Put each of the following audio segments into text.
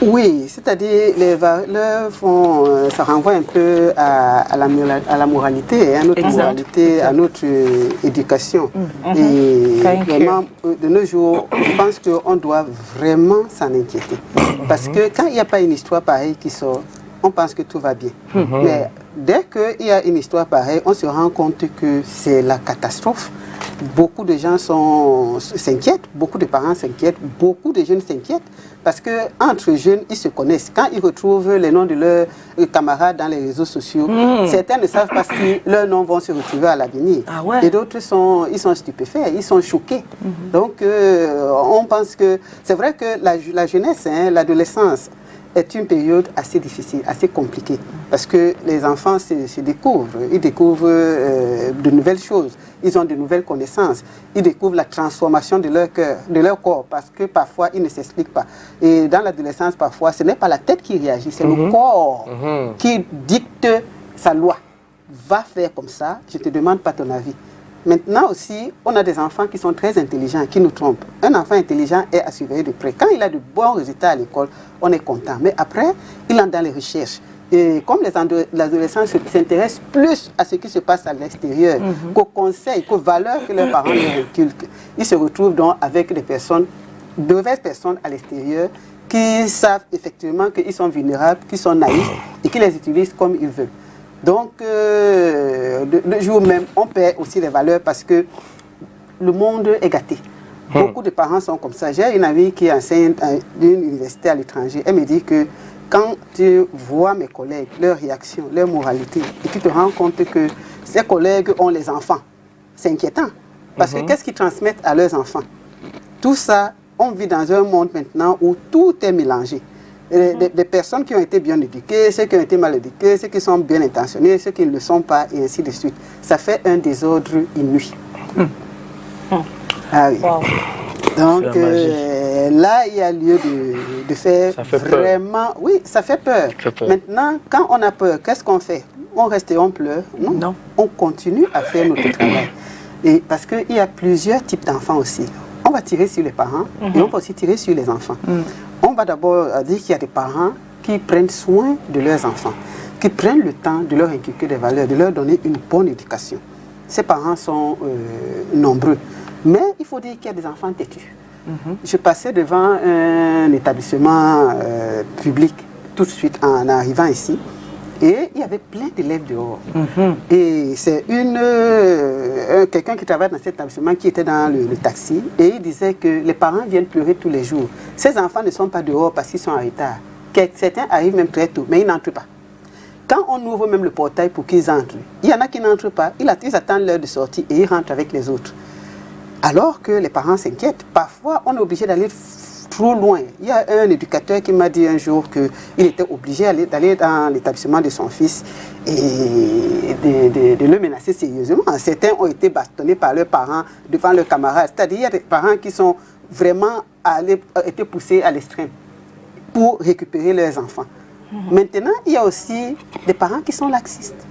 Oui, c'est-à-dire les valeurs font, ça renvoie un peu à la moralité, à notre moralité, à notre éducation. Et vraiment, de nos jours, je pense qu'on doit vraiment s'en inquiéter. Parce que quand il n'y a pas une histoire pareille qui sort, on pense que tout va bien. Mais dès qu'il y a une histoire pareille, on se rend compte que c'est la catastrophe. Beaucoup de gens s'inquiètent, beaucoup de parents s'inquiètent, beaucoup de jeunes s'inquiètent parce qu'entre jeunes, ils se connaissent. Quand ils retrouvent les noms de leurs camarades dans les réseaux sociaux, certains ne savent pas si leurs noms vont se retrouver à l'avenir. Et d'autres, ils sont stupéfaits, ils sont choqués. Donc, on pense que c'est vrai que la jeunesse, l'adolescence, est une période assez difficile, assez compliquée, parce que les enfants se découvrent, ils découvrent de nouvelles choses, ils ont de nouvelles connaissances, ils découvrent la transformation de leur cœur, de leur corps, parce que parfois ils ne s'expliquent pas. Et dans l'adolescence, parfois, ce n'est pas la tête qui réagit, c'est le corps qui dicte sa loi. Va faire comme ça, je ne te demande pas ton avis. Maintenant aussi, on a des enfants qui sont très intelligents, qui nous trompent. Un enfant intelligent est à surveiller de près. Quand il a de bons résultats à l'école, on est content. Mais après, il entre dans les recherches. Et comme les adolescents s'intéressent plus à ce qui se passe à l'extérieur, qu'aux conseils, qu'aux valeurs que leurs parents leur inculquent, ils se retrouvent donc avec des personnes, de mauvaises personnes à l'extérieur, qui savent effectivement qu'ils sont vulnérables, qu'ils sont naïfs et qui les utilisent comme ils veulent. Donc, le jour même, on perd aussi les valeurs parce que le monde est gâté. Beaucoup de parents sont comme ça. J'ai une amie qui enseigne à une université à l'étranger. Elle me dit que quand tu vois mes collègues, leurs réactions, leur moralité, et tu te rends compte que ces collègues ont les enfants, c'est inquiétant. Parce que qu'est-ce qu'ils transmettent à leurs enfants? Tout ça, on vit dans un monde maintenant où tout est mélangé. Des personnes qui ont été bien éduquées, ceux qui ont été mal éduqués, ceux qui sont bien intentionnés, ceux qui ne le sont pas, et ainsi de suite. Ça fait un désordre inouï. Ah oui. Wow. Donc là, il y a lieu de faire vraiment... Peur. Oui, ça fait peur. Maintenant, quand on a peur, qu'est-ce qu'on fait? On reste et on pleure? Non. On continue à faire notre travail. Et parce qu'il y a plusieurs types d'enfants aussi. On va tirer sur les parents et on va aussi tirer sur les enfants. On va d'abord dire qu'il y a des parents qui prennent soin de leurs enfants, qui prennent le temps de leur inculquer des valeurs, de leur donner une bonne éducation. Ces parents sont nombreux. Mais il faut dire qu'il y a des enfants têtus. Je passais devant un établissement public tout de suite en arrivant ici. Et il y avait plein d'élèves dehors. Et c'est quelqu'un qui travaille dans cet établissement qui était dans le taxi. Et il disait que les parents viennent pleurer tous les jours. Ces enfants ne sont pas dehors parce qu'ils sont en retard. Certains arrivent même très tôt, mais ils n'entrent pas. Quand on ouvre même le portail pour qu'ils entrent, il y en a qui n'entrent pas. Ils attendent l'heure de sortie et ils rentrent avec les autres. Alors que les parents s'inquiètent. Parfois, on est obligé d'aller trop loin. Il y a un éducateur qui m'a dit un jour qu'il était obligé d'aller dans l'établissement de son fils et de le menacer sérieusement. Certains ont été bastonnés par leurs parents devant leurs camarades. C'est-à-dire qu'il y a des parents qui sont vraiment été poussés à l'extrême pour récupérer leurs enfants. Maintenant, il y a aussi des parents qui sont laxistes.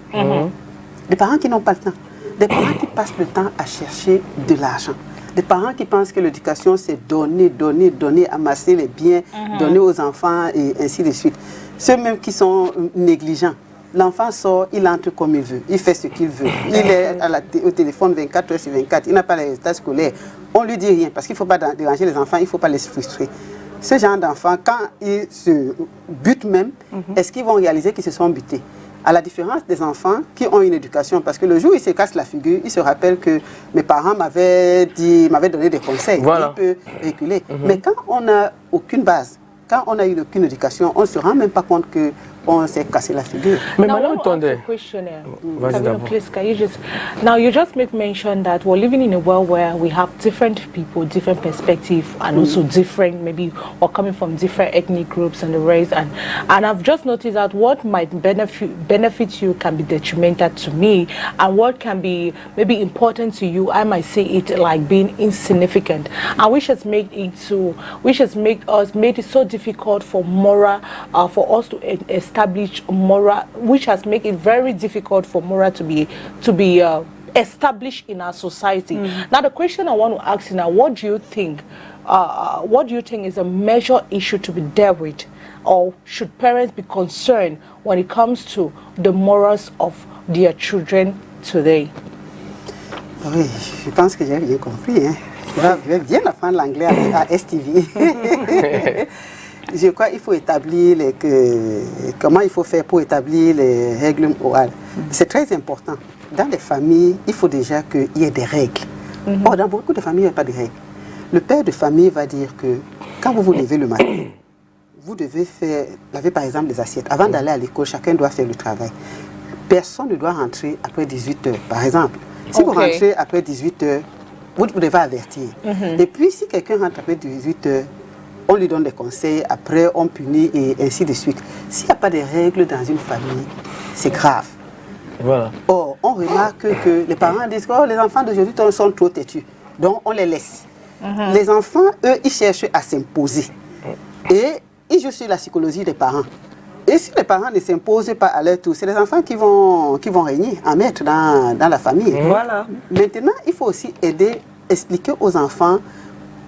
Des parents qui n'ont pas le temps. Des parents qui passent le temps à chercher de l'argent. Des parents qui pensent que l'éducation, c'est donner, amasser les biens, donner aux enfants et ainsi de suite. Ceux même qui sont négligents. L'enfant sort, il entre comme il veut, il fait ce qu'il veut. Il est au téléphone 24 heures sur 24, il n'a pas les résultats scolaires. On ne lui dit rien parce qu'il ne faut pas déranger les enfants, il ne faut pas les frustrer. Ce genre d'enfants, quand ils se butent même, est-ce qu'ils vont réaliser qu'ils se sont butés? À la différence des enfants qui ont une éducation, parce que le jour où ils se cassent la figure, ils se rappellent que mes parents m'avaient donné des conseils, il peut reculer. Mais quand on n'a aucune base, quand on n'a eu aucune éducation, on ne se rend même pas compte qu'on s'est cassé la figure. Mais maintenant, now you just make mention that we're living in a world where we have different people, different perspectives, and also different, maybe, or coming from different ethnic groups and the race. And I've just noticed that what might benefit you can be detrimental to me, and what can be maybe important to you, I might say it like being insignificant. And which has made it so difficult for us to establish moral, which has made it very difficult for moral to be established in our society. Now the question I want to ask you now, what do you think is a major issue to be dealt with or should parents be concerned when it comes to the morals of their children today? Oui, je pense que j'ai bien compris. Hein. Je vais bien apprendre l'anglais à STV. Je crois qu'il faut établir comment il faut faire pour établir les règles morales. C'est très important. Dans les familles, il faut déjà qu'il y ait des règles. Or, dans beaucoup de familles, il n'y a pas de règles. Le père de famille va dire que quand vous vous levez le matin, vous devez laver par exemple les assiettes. Avant d'aller à l'école, chacun doit faire le travail. Personne ne doit rentrer après 18 heures, par exemple. Si vous rentrez après 18 heures, vous devez avertir. Et puis, si quelqu'un rentre après 18 heures, on lui donne des conseils, après on punit et ainsi de suite. S'il n'y a pas de règles dans une famille, c'est grave. Voilà. Or, on remarque que les parents disent que les enfants d'aujourd'hui sont trop têtus, donc on les laisse. Les enfants, eux, ils cherchent à s'imposer. Et ils jouent sur la psychologie des parents. Et si les parents ne s'imposent pas à leur tour, c'est les enfants qui vont régner, en maître dans la famille. Voilà. Maintenant, il faut aussi expliquer aux enfants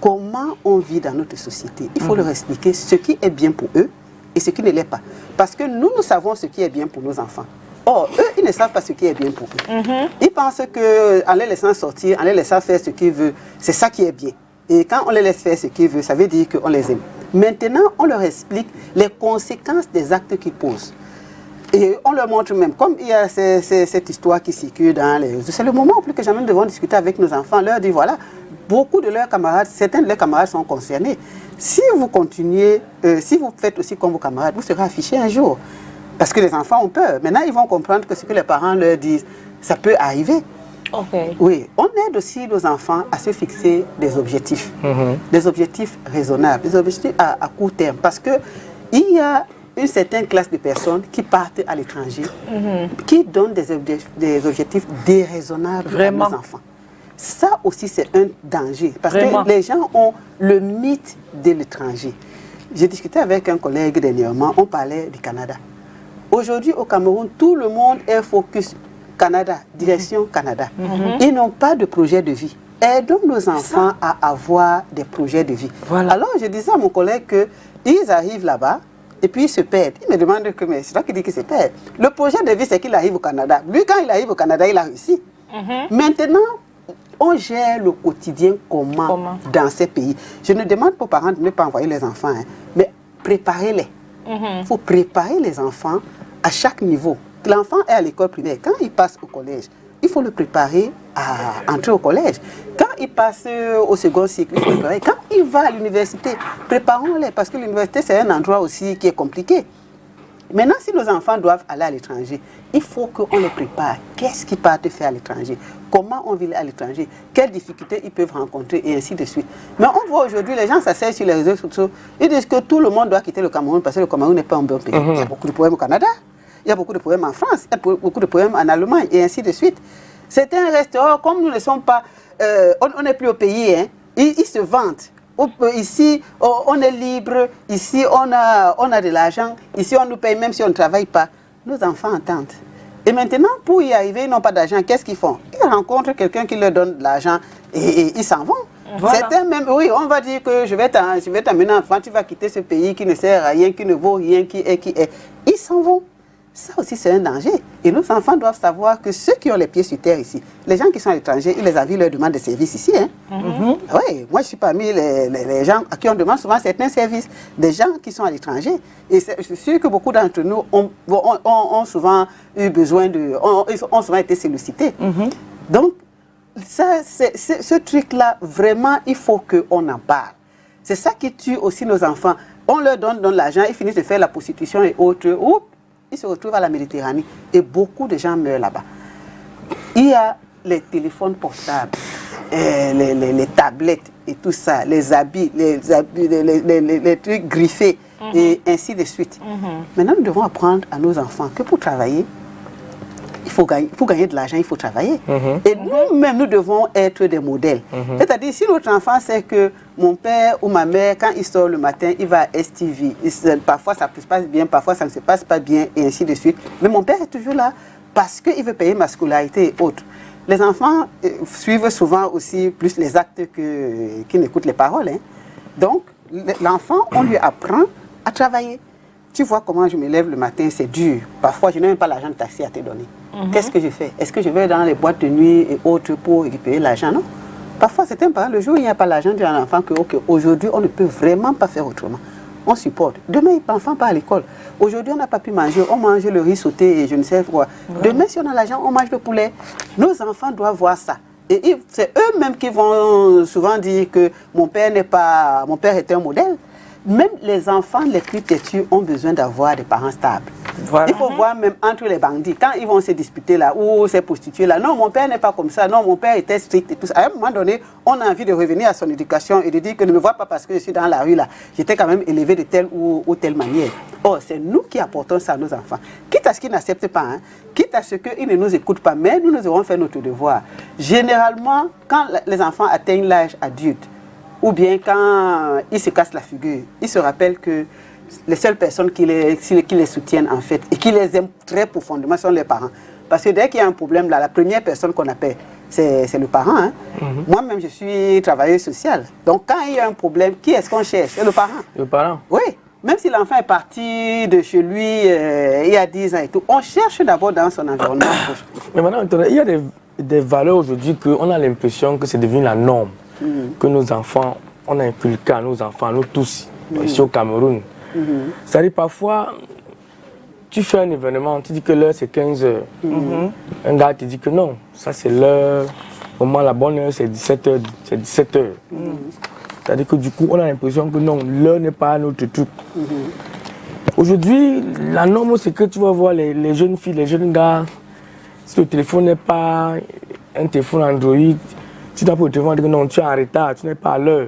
comment on vit dans notre société. Il faut leur expliquer ce qui est bien pour eux et ce qui ne l'est pas. Parce que nous savons ce qui est bien pour nos enfants. Or, eux, ils ne savent pas ce qui est bien pour eux. Ils pensent qu'en les laissant sortir, en les laissant faire ce qu'ils veulent, c'est ça qui est bien. Et quand on les laisse faire ce qu'ils veulent, ça veut dire qu'on les aime. Maintenant, on leur explique les conséquences des actes qu'ils posent. Et on leur montre même, comme il y a cette histoire qui circule dans les... C'est le moment où plus que jamais nous devons discuter avec nos enfants, leur dire, voilà, beaucoup de leurs camarades, certains de leurs camarades sont concernés. Si vous continuez, si vous faites aussi comme vos camarades, vous serez affichés un jour. Parce que les enfants ont peur. Maintenant, ils vont comprendre que ce que les parents leur disent, ça peut arriver. Oui, on aide aussi nos enfants à se fixer des objectifs raisonnables, des objectifs à court terme. Parce qu'il y a une certaine classe de personnes qui partent à l'étranger, qui donnent des objectifs déraisonnables à nos enfants. Ça aussi, c'est un danger. Parce que les gens ont le mythe de l'étranger. J'ai discuté avec un collègue dernièrement, on parlait du Canada. Aujourd'hui, au Cameroun, tout le monde est focus Canada, direction Canada. Ils n'ont pas de projet de vie. Aidons nos enfants à avoir des projets de vie. Voilà. Alors, je disais à mon collègue qu'ils arrivent là-bas et puis ils se perdent. Il me demande que, mais c'est toi qui dis qu'ils se perdent. Le projet de vie, c'est qu'il arrive au Canada. Lui, quand il arrive au Canada, il a réussi. Maintenant, on gère le quotidien comment dans ces pays. Je ne demande pas aux parents de ne pas envoyer les enfants, mais préparez-les. Il faut préparer les enfants à chaque niveau. L'enfant est à l'école primaire. Quand il passe au collège, il faut le préparer à entrer au collège. Quand il passe au second cycle, il faut le préparer. Quand il va à l'université, préparons-les, parce que l'université, c'est un endroit aussi qui est compliqué. Maintenant, si nos enfants doivent aller à l'étranger, il faut qu'on les prépare. Qu'est-ce qu'ils partent faire à l'étranger? Comment on vit à l'étranger? Quelles difficultés ils peuvent rencontrer? Et ainsi de suite. Mais on voit aujourd'hui, les gens s'asseyent sur les réseaux sociaux. Ils disent que tout le monde doit quitter le Cameroun parce que le Cameroun n'est pas un bon pays. Il y a beaucoup de problèmes au Canada. Il y a beaucoup de problèmes en France, il y a beaucoup de problèmes en Allemagne, et ainsi de suite. Certains restaurants, comme nous ne sommes pas, on n'est plus au pays, hein, ils se vantent. Ici, on est libre, ici, on a de l'argent, ici, on nous paye même si on ne travaille pas. Nos enfants entendent. Et maintenant, pour y arriver, ils n'ont pas d'argent, qu'est-ce qu'ils font? Ils rencontrent quelqu'un qui leur donne de l'argent et ils s'en vont. Voilà. Certains même, oui, on va dire que je vais t'amener en France, tu vas quitter ce pays qui ne sert à rien, qui ne vaut rien, qui est. Ils s'en vont. Ça aussi, c'est un danger. Et nos enfants doivent savoir que ceux qui ont les pieds sur terre ici, les gens qui sont à l'étranger, ils les avis leur demandent des services ici. Hein. Oui, moi, je suis parmi les gens à qui on demande souvent certains services, des gens qui sont à l'étranger. Et je suis sûr que beaucoup d'entre nous ont souvent eu besoin ont souvent été sollicités. Donc, ça, ce truc-là, vraiment, il faut qu'on en parle. C'est ça qui tue aussi nos enfants. On leur donne l'argent, ils finissent de faire la prostitution et autres. Ils se retrouvent à la Méditerranée et beaucoup de gens meurent là-bas. Il y a les téléphones portables, les tablettes et tout ça, les habits, les trucs griffés et ainsi de suite. Maintenant, nous devons apprendre à nos enfants que pour travailler, pour gagner de l'argent, il faut travailler. Et nous-mêmes, nous devons être des modèles. C'est-à-dire, si notre enfant sait que mon père ou ma mère, quand il sort le matin, il va à STV. Parfois, ça se passe bien, parfois, ça ne se passe pas bien, et ainsi de suite. Mais mon père est toujours là parce qu'il veut payer ma scolarité et autres. Les enfants suivent souvent aussi plus les actes qu'ils n'écoutent les paroles. Hein. Donc, l'enfant, on lui apprend à travailler. Tu vois comment je me lève le matin, c'est dur. Parfois, je n'ai même pas l'argent de taxi à te donner. Qu'est-ce que je fais? Est-ce que je vais dans les boîtes de nuit et autres pour récupérer l'argent? Non. Parfois, c'est un parent. Le jour où il n'y a pas l'argent d'un enfant, que aujourd'hui, on ne peut vraiment pas faire autrement. On supporte. Demain, l'enfant part à l'école. Aujourd'hui, on n'a pas pu manger. On mange le riz sauté et je ne sais quoi. Demain, si on a l'argent, on mange le poulet. Nos enfants doivent voir ça. Et c'est eux-mêmes qui vont souvent dire que mon père est un modèle. Même les enfants les plus têtus ont besoin d'avoir des parents stables. Voilà. Il faut voir même entre les bandits, quand ils vont se disputer là, ou ces prostituées là, non, mon père n'est pas comme ça, non, mon père était strict et tout ça. À un moment donné, on a envie de revenir à son éducation et de dire que ne me vois pas parce que je suis dans la rue là, j'étais quand même élevé de telle ou telle manière. Or, c'est nous qui apportons ça à nos enfants. Quitte à ce qu'ils n'acceptent pas, hein, quitte à ce qu'ils ne nous écoutent pas, mais nous aurons fait notre devoir. Généralement, quand les enfants atteignent l'âge adulte, ou bien quand ils se cassent la figure, ils se rappellent que les seules personnes qui les soutiennent en fait et qui les aiment très profondément sont les parents. Parce que dès qu'il y a un problème là, la première personne qu'on appelle, c'est le parent. Hein. Moi-même, je suis travailleuse sociale. Donc quand il y a un problème, qui est-ce qu'on cherche? C'est le parent. Le parent? Oui. Même si l'enfant est parti de chez lui il y a 10 ans et tout, on cherche d'abord dans son environnement. Mais maintenant, il y a des valeurs aujourd'hui qu'on a l'impression que c'est devenu la norme. Que nos enfants, on a inculqué à nos enfants, nous tous, ici au Cameroun. C'est-à-dire parfois, tu fais un événement, tu dis que l'heure c'est 15 h. Un gars te dit que non, ça c'est l'heure, au moment la bonne heure c'est 17 h. C'est 17 h. C'est-à-dire que du coup, on a l'impression que non, l'heure n'est pas notre truc. Aujourd'hui, la norme c'est que tu vas voir les jeunes filles, les jeunes gars, si le téléphone n'est pas un téléphone Android, tu dois pour te dire que non, tu es en retard, tu n'es pas à l'heure.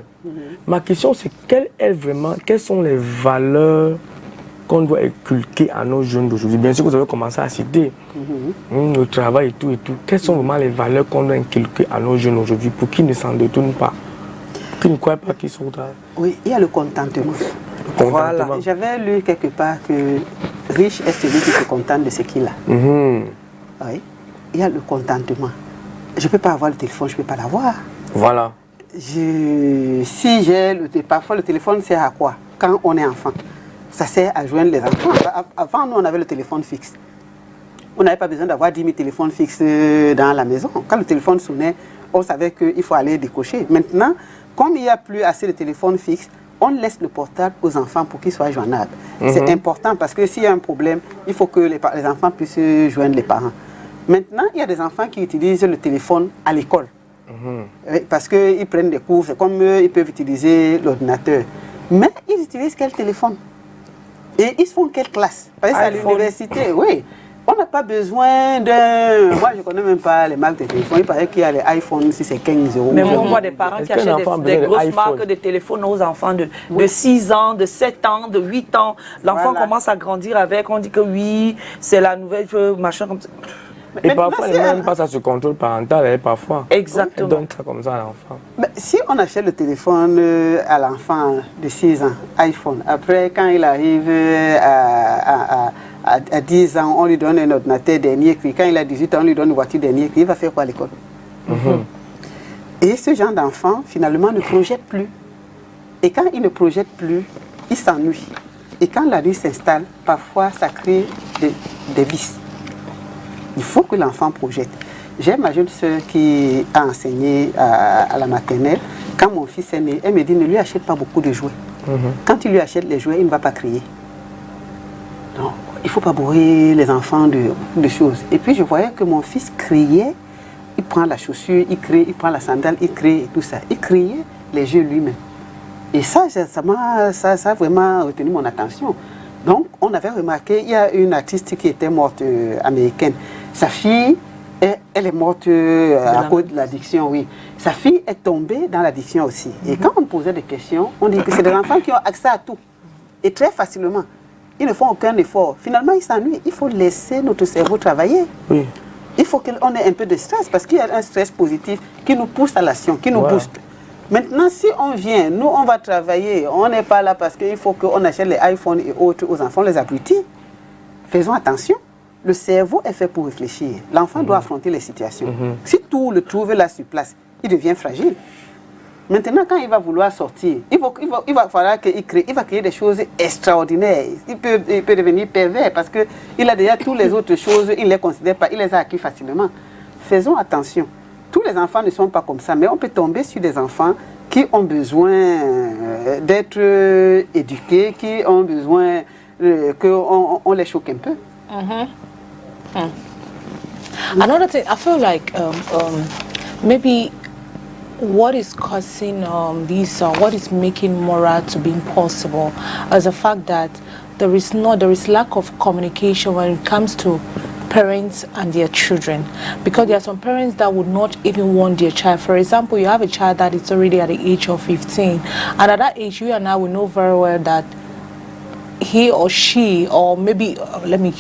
Ma question, c'est quelles sont les valeurs qu'on doit inculquer à nos jeunes d'aujourd'hui? Bien sûr que vous avez commencé à citer le travail et tout. Quelles sont vraiment les valeurs qu'on doit inculquer à nos jeunes aujourd'hui pour qu'ils ne s'en détournent pas, qu'ils ne croient pas qu'ils sont tard? Oui, il y a le contentement. Voilà. J'avais lu quelque part que riche est celui qui se contente de ce qu'il a. Oui, il y a le contentement. Je ne peux pas avoir le téléphone, je ne peux pas l'avoir. Voilà. Si j'ai parfois le téléphone sert à quoi? Quand on est enfant, ça sert à joindre les enfants. Avant, nous, on avait le téléphone fixe. On n'avait pas besoin d'avoir 10 000 téléphones fixes dans la maison. Quand le téléphone sonnait, on savait qu'il faut aller décocher. Maintenant, comme il n'y a plus assez de téléphones fixes, on laisse le portable aux enfants pour qu'ils soient joignables. C'est important parce que s'il y a un problème, il faut que les enfants puissent joindre les parents. Maintenant, il y a des enfants qui utilisent le téléphone à l'école. Parce qu'ils prennent des cours, c'est comme eux, ils peuvent utiliser l'ordinateur. Mais ils utilisent quel téléphone? Et ils font quelle classe? Parce que à l'université, oui. On n'a pas besoin d'un... Moi, je ne connais même pas les marques de téléphone. Il paraît qu'il y a les iPhones, si c'est 15 €. Mais on voit des parents qui achètent des grosses marques de téléphone aux enfants de 6 ans, de 7 ans, de 8 ans. L'enfant commence à grandir avec. On dit que oui, c'est la nouvelle machin comme ça. Et parfois, elle n'a même pas ça sur contrôle parental, parfois. Exactement. Elle donne ça comme ça à l'enfant. Si on achète le téléphone à l'enfant de 6 ans, iPhone, après, quand il arrive à 10 ans, on lui donne un ordinateur dernier cri. Quand il a 18 ans, on lui donne une voiture dernier cri. Il va faire quoi à l'école? Et ce genre d'enfant, finalement, ne projette plus. Et quand il ne projette plus, il s'ennuie. Et quand la nuit s'installe, parfois, ça crée des vices. Il faut que l'enfant projette. J'ai ma jeune soeur qui a enseigné à la maternelle. Quand mon fils est né, elle me dit ne lui achète pas beaucoup de jouets. Quand tu lui achètes les jouets, il ne va pas crier. Donc, il ne faut pas bourrer les enfants de choses. Et puis je voyais que mon fils criait, il prend la chaussure, il crie, il prend la sandale, il crie et tout ça. Il criait les jeux lui-même. Et ça a vraiment retenu mon attention. Donc, on avait remarqué, il y a une artiste qui était morte américaine. Sa fille, elle est morte à cause de l'addiction, oui. Sa fille est tombée dans l'addiction aussi. Et quand on posait des questions, on dit que c'est des enfants qui ont accès à tout. Et très facilement. Ils ne font aucun effort. Finalement, ils s'ennuient. Il faut laisser notre cerveau travailler. Oui. Il faut qu'on ait un peu de stress parce qu'il y a un stress positif qui nous pousse à l'action, qui nous booste. Maintenant, si on vient, nous, on va travailler. On n'est pas là parce qu'il faut qu'on achète les iPhones et autres aux enfants, les abrutis. Faisons attention. Le cerveau est fait pour réfléchir. L'enfant doit affronter les situations. Si tout le trouve là sur place, il devient fragile. Maintenant, quand il va vouloir sortir, il va falloir qu'il crée, il va créer des choses extraordinaires. Il peut devenir pervers parce qu'il a déjà toutes les autres choses, il ne les considère pas, il les a acquis facilement. Faisons attention. Tous les enfants ne sont pas comme ça, mais on peut tomber sur des enfants qui ont besoin d'être éduqués, qui ont besoin qu'on les choque un peu. Another thing, I feel like maybe what is causing what is making Mora to be impossible is the fact that there is lack of communication when it comes to parents and their children, because there are some parents that would not even want their child. For example, you have a child that is already at the age of 15, and at that age you and I will know very well that he or she, or maybe let me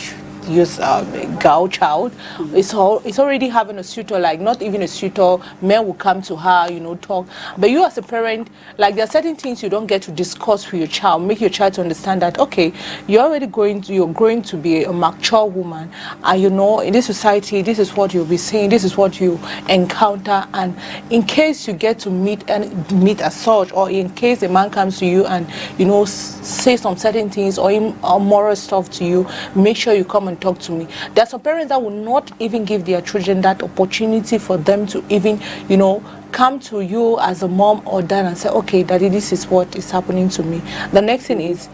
use a girl child, it's already having a suitor, like not even a suitor, men will come to her, you know, talk. But you as a parent, like there are certain things you don't get to discuss with your child, make your child to understand that, okay, you're growing to be a mature woman, and you know, in this society, this is what you'll be saying, this is what you encounter, and in case you get to meet as such, or in case a man comes to you and, you know, say some certain things or moral stuff to you, make sure you come and talk to me. There are some parents that will not even give their children that opportunity for them to even, you know, come to you as a mom or dad and say, okay, daddy, this is what is happening to me. The next thing is,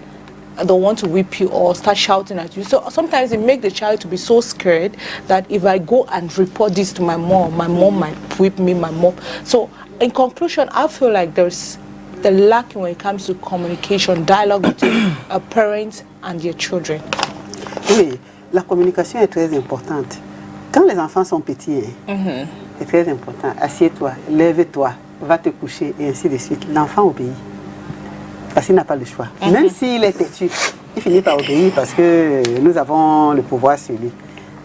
I don't want to whip you or start shouting at you. So sometimes it makes the child to be so scared that if I go and report this to my mom might whip me, my mom. So in conclusion, I feel like there's the lack when it comes to communication, dialogue between parents and their children. Oui. La communication est très importante. Quand les enfants sont petits, c'est très important. Assieds-toi, lève-toi, va te coucher, et ainsi de suite. L'enfant obéit. Parce qu'il n'a pas le choix. Même s'il est têtu, il finit par obéir parce que nous avons le pouvoir sur lui.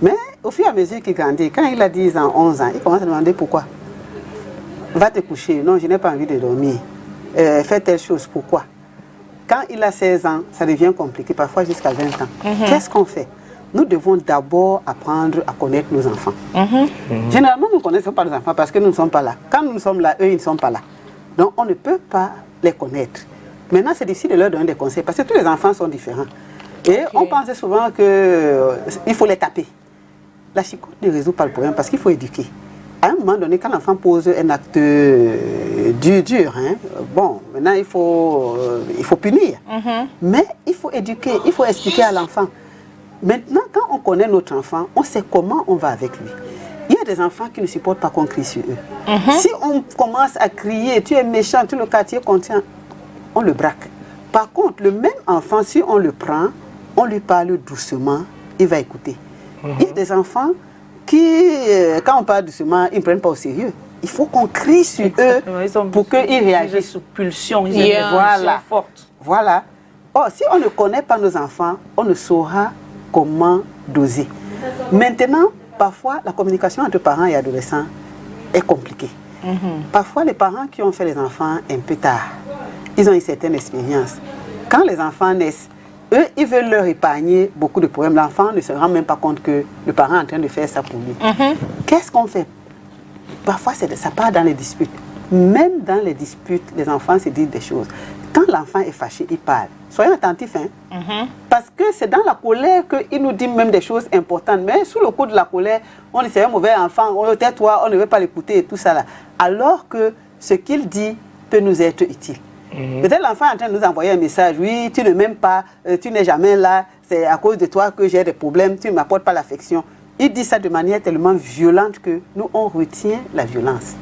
Mais au fur et à mesure qu'il grandit, quand il a 10 ans, 11 ans, il commence à demander pourquoi. Va te coucher. Non, je n'ai pas envie de dormir. Fais telle chose. Pourquoi? Quand il a 16 ans, ça devient compliqué, parfois jusqu'à 20 ans. Qu'est-ce qu'on fait? Nous devons d'abord apprendre à connaître nos enfants. Généralement, nous ne connaissons pas nos enfants parce que nous ne sommes pas là. Quand nous sommes là, eux, ils ne sont pas là. Donc, on ne peut pas les connaître. Maintenant, c'est difficile de leur donner des conseils parce que tous les enfants sont différents. Et on pense souvent qu'il faut les taper. La chicotte ne résout pas le problème parce qu'il faut éduquer. À un moment donné, quand l'enfant pose un acte dur, bon, maintenant, il faut punir. Mais il faut éduquer, il faut expliquer à l'enfant. Maintenant, quand on connaît notre enfant, on sait comment on va avec lui. Il y a des enfants qui ne supportent pas qu'on crie sur eux. Si on commence à crier, tu es méchant, tout le quartier contient, on le braque. Par contre, le même enfant, si on le prend, on lui parle doucement, il va écouter. Il y a des enfants qui, quand on parle doucement, ils ne prennent pas au sérieux. Il faut qu'on crie sur eux pour qu'ils réagissent. Sous pulsion, ils ont des pulsions fortes. Voilà. Or, si on ne connaît pas nos enfants, on ne saura comment doser. Maintenant, parfois, la communication entre parents et adolescents est compliquée. Parfois, les parents qui ont fait les enfants un peu tard, ils ont une certaine expérience. Quand les enfants naissent, eux, ils veulent leur épargner beaucoup de problèmes. L'enfant ne se rend même pas compte que le parent est en train de faire ça pour lui. Qu'est-ce qu'on fait? Parfois, ça part dans les disputes. Même dans les disputes, les enfants se disent des choses. Quand l'enfant est fâché, il parle. Soyons attentifs, parce que c'est dans la colère qu'il nous dit même des choses importantes. Mais sous le coup de la colère, on dit c'est un mauvais enfant, tais-toi, on ne veut pas l'écouter et tout ça là. Alors que ce qu'il dit peut nous être utile. Peut-être l'enfant est en train de nous envoyer un message, oui, tu ne m'aimes pas, tu n'es jamais là, c'est à cause de toi que j'ai des problèmes, tu ne m'apportes pas l'affection. Il dit ça de manière tellement violente que nous, on retient la violence.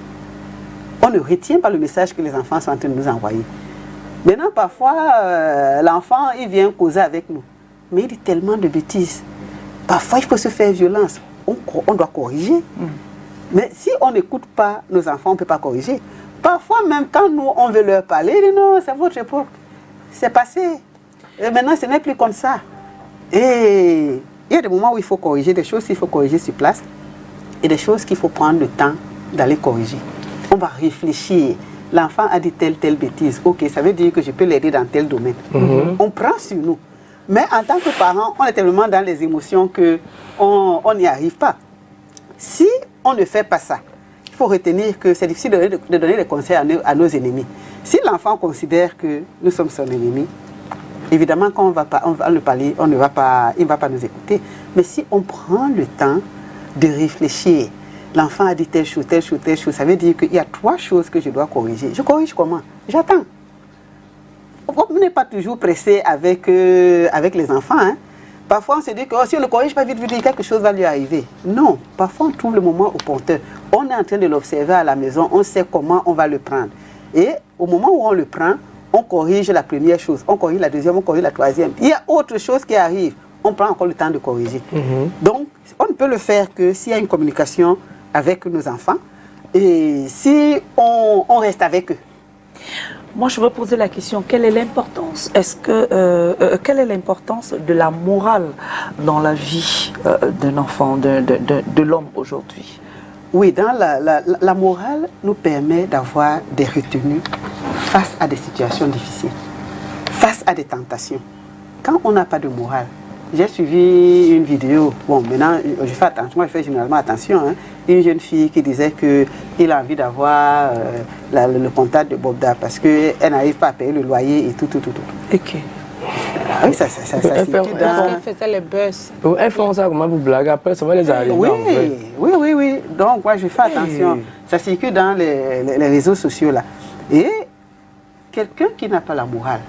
On ne retient pas le message que les enfants sont en train de nous envoyer. Maintenant, parfois, l'enfant, il vient causer avec nous. Mais il dit tellement de bêtises. Parfois, il faut se faire violence. On doit corriger. Mais si on n'écoute pas nos enfants, on ne peut pas corriger. Parfois, même quand nous, on veut leur parler, ils disent non, c'est votre époque. C'est passé. Et maintenant, ce n'est plus comme ça. Et il y a des moments où il faut corriger, des choses qu'il faut corriger sur place, et des choses qu'il faut prendre le temps d'aller corriger. On va réfléchir. L'enfant a dit telle bêtise. Ok, ça veut dire que je peux l'aider dans tel domaine. On prend sur nous. Mais en tant que parent, on est tellement dans les émotions qu'on n'y arrive pas. Si on ne fait pas ça, il faut retenir que c'est difficile de donner des conseils à nos ennemis. Si l'enfant considère que nous sommes son ennemi, évidemment, quand on va le parler, il ne va pas nous écouter. Mais si on prend le temps de réfléchir, l'enfant a dit telle chose, ça veut dire qu'il y a 3 choses que je dois corriger. Je corrige comment? J'attends. On n'est pas toujours pressé avec les enfants. Hein. Parfois, on se dit que si on ne corrige pas vite, quelque chose va lui arriver. Non, parfois, on trouve le moment opportun. On est en train de l'observer à la maison, on sait comment on va le prendre. Et au moment où on le prend, on corrige la première chose, on corrige la deuxième, on corrige la troisième. Il y a autre chose qui arrive, on prend encore le temps de corriger. Donc, on ne peut le faire que s'il y a une communication avec nos enfants et si on reste avec eux. Moi, je veux poser la question, quelle est l'importance quelle est l'importance de la morale dans la vie d'un enfant, de l'homme aujourd'hui? Oui, dans la morale nous permet d'avoir des retenues face à des situations difficiles, face à des tentations. Quand on n'a pas de morale, j'ai suivi une vidéo, bon maintenant je fais attention, moi je fais généralement attention, hein, une jeune fille qui disait qu'il a envie d'avoir le contact de Bobda parce qu'elle n'arrive pas à payer le loyer et tout. Ok. Oui, ça elle faisait les buzz. Elle fait ça comment pour blaguer, après ça va les arriver. Oui. Donc moi je fais attention. Ça circule dans les réseaux sociaux là. Et quelqu'un qui n'a pas la morale,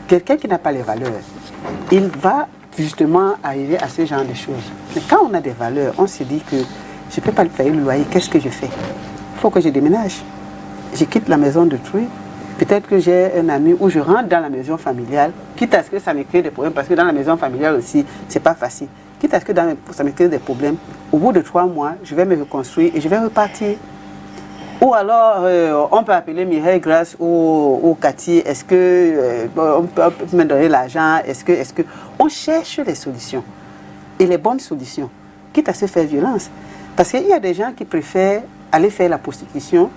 quelqu'un qui n'a pas les valeurs, il va justement arriver à ce genre de choses. Mais quand on a des valeurs, on se dit que je ne peux pas payer le loyer, qu'est-ce que je fais? Il faut que je déménage. Je quitte la maison de Trouy. Peut-être que j'ai un ami où je rentre dans la maison familiale, quitte à ce que ça me crée des problèmes, parce que dans la maison familiale aussi, ce n'est pas facile. Quitte à ce que ça me crée des problèmes, au bout de 3 mois, je vais me reconstruire et je vais repartir. Ou alors, on peut appeler Mireille Grasse ou Cathy, est-ce que on peut me donner l'argent, est-ce que... On cherche les solutions, et les bonnes solutions, quitte à se faire violence. Parce qu'il y a des gens qui préfèrent aller faire la prostitution,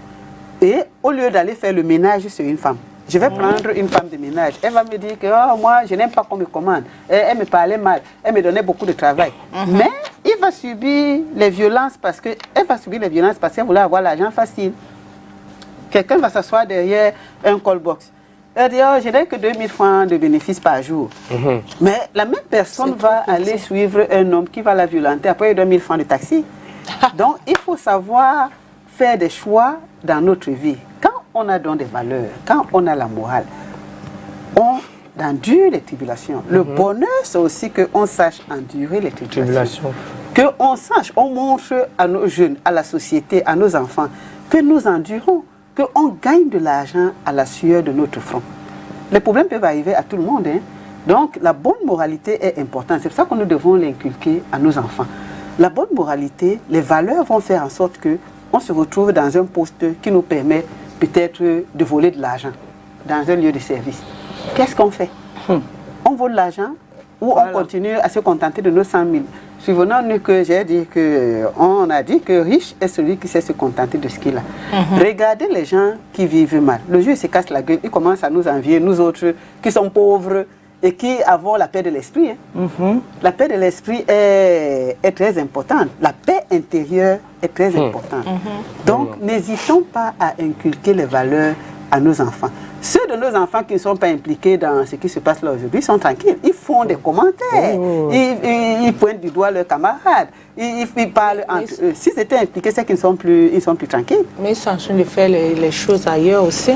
et au lieu d'aller faire le ménage sur une femme, je vais prendre une femme de ménage. Elle va me dire que moi, je n'aime pas qu'on me commande. Elle me parlait mal. Elle me donnait beaucoup de travail. Mais il va subir les violences parce qu'elle voulait avoir l'argent facile. Quelqu'un va s'asseoir derrière un call box. Elle dit, je n'ai que 2000 francs de bénéfices par jour. Mais la même personne va aller suivre un homme qui va la violenter. Après, il donne 1000 francs de taxi. Donc, il faut savoir faire des choix dans notre vie. Quand on a donc des valeurs, quand on a la morale, on endure les tribulations. Le bonheur, c'est aussi qu'on sache endurer les tribulations. Qu'on sache, on montre à nos jeunes, à la société, à nos enfants, que nous endurons, qu'on gagne de l'argent à la sueur de notre front. Les problèmes peuvent arriver à tout le monde. Hein. Donc, la bonne moralité est importante. C'est pour ça que nous devons l'inculquer à nos enfants. La bonne moralité, les valeurs vont faire en sorte qu'on se retrouve dans un poste qui nous permet peut-être de voler de l'argent dans un lieu de service. Qu'est-ce qu'on fait? On vole l'argent ou on continue à se contenter de nos 100 000? Souvenons-nous que j'ai dit qu'on a dit que riche est celui qui sait se contenter de ce qu'il a. Regardez les gens qui vivent mal. Le jour où ils se cassent la gueule, ils commencent à nous envier, nous autres qui sommes pauvres et qui avons la paix de l'esprit. Hein. La paix de l'esprit est très importante. La paix intérieure est très importante. Donc, n'hésitons pas à inculquer les valeurs à nos enfants. Ceux de nos enfants qui ne sont pas impliqués dans ce qui se passe là aujourd'hui sont tranquilles. Ils font des commentaires. Ils pointent du doigt leurs camarades. Ils parlent entre eux. S'ils étaient impliqués, c'est qu'ils sont plus tranquilles. Mais ils sont en train de faire les choses ailleurs aussi.